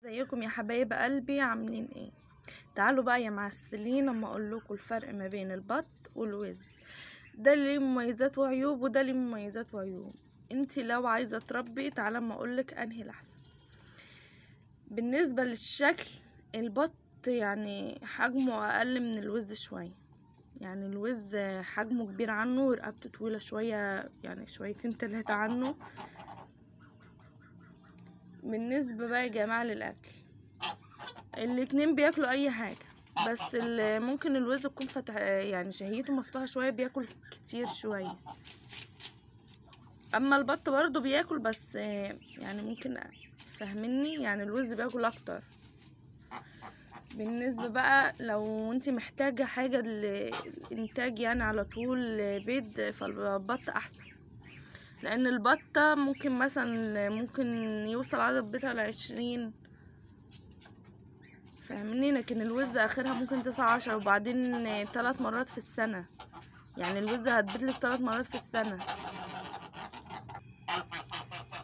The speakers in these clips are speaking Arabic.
ازيكم يا حبايب قلبي، عاملين ايه؟ تعالوا بقى يا معسلين اما اقول لكم الفرق ما بين البط والوز. ده ليه مميزات وعيوب وده ليه مميزات وعيوب. انتي لو عايزه تربي تعالى اما اقولك انهي الاحسن. بالنسبه للشكل، البط يعني حجمه اقل من الوز شويه، يعني الوز حجمه كبير عنه ورقبته طويله شويه، يعني شويتين تلاتة عنه. بالنسبه بقى يا جماعه للاكل، الاتنين بياكلوا اي حاجه، بس ممكن الوز يكون فتح، يعني شهيته مفتوحه شويه، بياكل كتير شويه. اما البط برضو بياكل، بس يعني ممكن فاهمني، يعني الوز بياكل اكتر. بالنسبه بقى لو انت محتاجه حاجه للانتاج يعني على طول بيض، فالبط احسن، لان البطه ممكن يوصل عدد بيضها ل20، فاهمني، لكن الوز اخرها ممكن 19، وبعدين 3 مرات في السنة، يعني الوز هتبيضلك 3 مرات في السنة.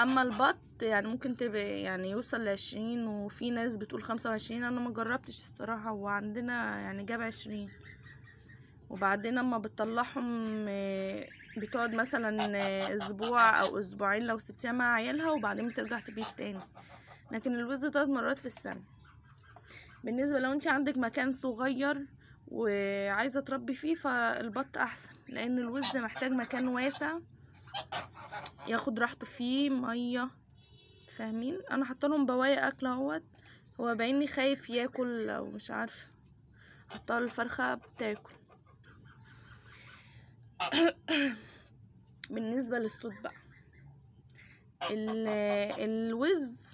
اما البط يعني ممكن تبقى يعني يوصل ل20، وفي ناس بتقول 25. انا ما جربتش الصراحة، وعندنا يعني جاب 20. وبعدين اما بتطلعهم بتقعد مثلا اسبوع او اسبوعين لو سبتيها مع عيالها، وبعدين بترجع تبيض تاني. لكن الوز 3 مرات في السنة. بالنسبة لو انت عندك مكان صغير وعايزة تربي فيه، فالبط احسن، لان الوز محتاج مكان واسع ياخد راحته فيه، مية، فاهمين. انا حطلهم بواقي اكل اهوت، هو بايني خايف ياكل او مش عارفه، حطها الفرخه بتاكل. بالنسبه للصوت بقى، الوز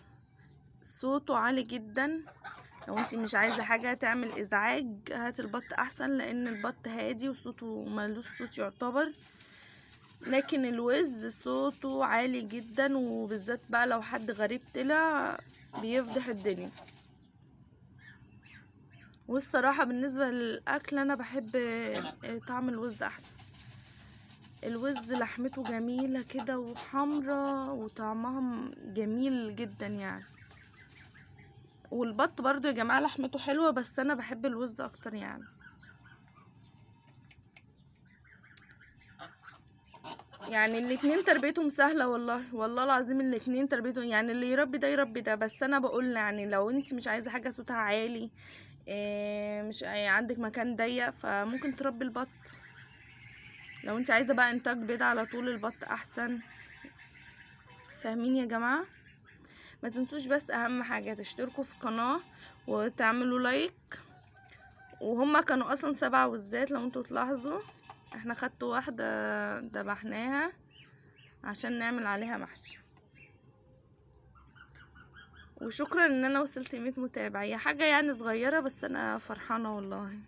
صوته عالي جدا. لو انتي مش عايزه حاجه تعمل ازعاج، هات البط احسن، لان البط هادي وصوته ملوش صوت يعتبر. لكن الوز صوته عالي جدا، وبالذات بقى لو حد غريب طلع بيفضح الدنيا. والصراحة بالنسبة للأكل أنا بحب طعم الوز أحسن. الوز لحمته جميلة كده وحمرة، وطعمها جميل جدا يعني. والبط برضو يا جماعة لحمته حلوة، بس أنا بحب الوز أكتر يعني الاتنين تربيتهم سهلة، والله العظيم الاتنين تربيتهم، يعني اللي يربي ده يربي ده. بس أنا بقول يعني لو انت مش عايزة حاجة صوتها عالي، مش عندك مكان ضيق، فممكن تربي البط. لو انت عايزة بقى انتاج بيض على طول، البط احسن، فاهمين يا جماعة. ما تنسوش بس اهم حاجة تشتركوا في القناة وتعملوا لايك. وهما كانوا اصلا 7 وزات، لو انتوا تلاحظوا احنا خدت واحدة دبحناها عشان نعمل عليها محشي. وشكرا ان انا وصلت 100 متابع، هي حاجة يعني صغيرة، بس انا فرحانة والله.